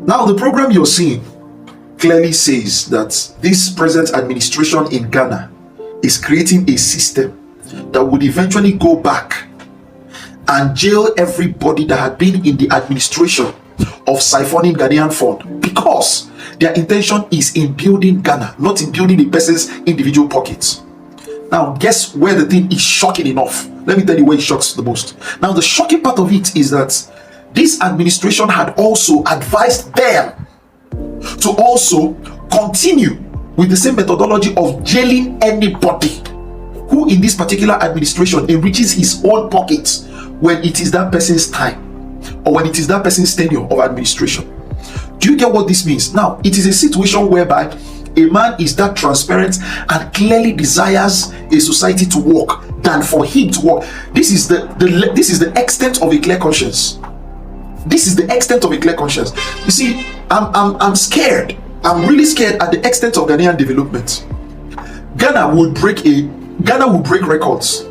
Now, the program you're seeing clearly says that this present administration in Ghana is creating a system that would eventually go back and jail everybody that had been in the administration of siphoning Ghanaian fund, because their intention is in building Ghana, not in building a person's individual pockets. Now, guess where the thing is shocking enough? Let me tell you where it shocks the most. Now, the shocking part of it is that this administration had also advised them to also continue with the same methodology of jailing anybody who in this particular administration enriches his own pockets when it is that person's time or when it is that person's tenure of administration. Do you get what this means? Now, it is a situation whereby a man is that transparent and clearly desires a society to work than for him to work. This is the extent of a clear conscience. This is the extent of a clear conscience. You see, I'm scared. I'm really scared at the extent of Ghanaian development. Ghana will break records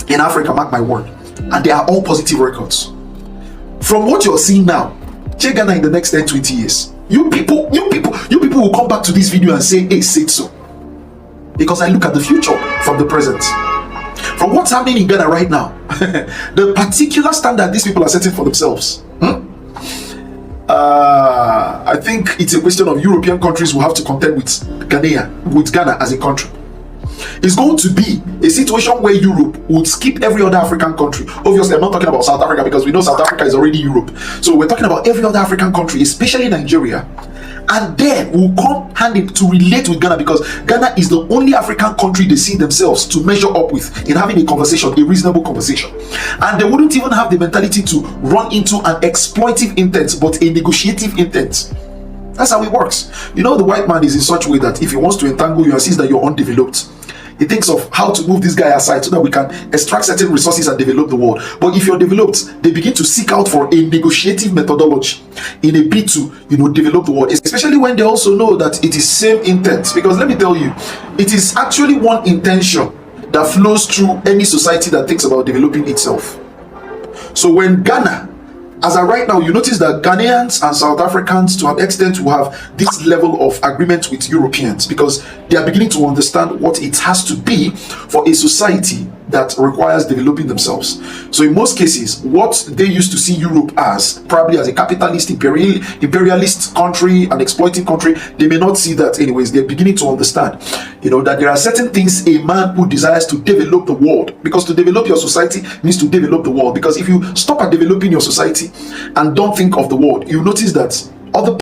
in Africa, mark my word, and they are all positive records. From what you're seeing now, check Ghana in the next 10-20 years. You people will come back to this video and say, hey, say so. Because I look at the future from the present. From what's happening in Ghana right now, the particular standard these people are setting for themselves. I think it's a question of European countries will have to contend with Ghana as a country. It's going to be a situation where Europe would skip every other African country. Obviously, I'm not talking about South Africa because we know South Africa is already Europe. So we're talking about every other African country, especially Nigeria. And then we'll come handy to relate with Ghana, because Ghana is the only African country they see themselves to measure up with in having a conversation, a reasonable conversation. And they wouldn't even have the mentality to run into an exploitive intent, but a negotiative intent. That's how it works. You know, the white man is in such a way that if he wants to entangle you and sees that you're undeveloped, he thinks of how to move this guy aside so that we can extract certain resources and develop the world. But if you're developed, they begin to seek out for a negotiative methodology in a bid to, develop the world, especially when they also know that it is same intent. Because let me tell you, it is actually one intention that flows through any society that thinks about developing itself. So when Ghana, as of right now, you notice that Ghanaians and South Africans to an extent will have this level of agreement with Europeans, because they are beginning to understand what it has to be for a society that requires developing themselves. So in most cases, what they used to see Europe as, probably as a capitalist, imperialist country, an exploiting country, they may not see that anyways. They're beginning to understand, that there are certain things a man who desires to develop the world, because to develop your society means to develop the world. Because if you stop at developing your society and don't think of the world, you notice that other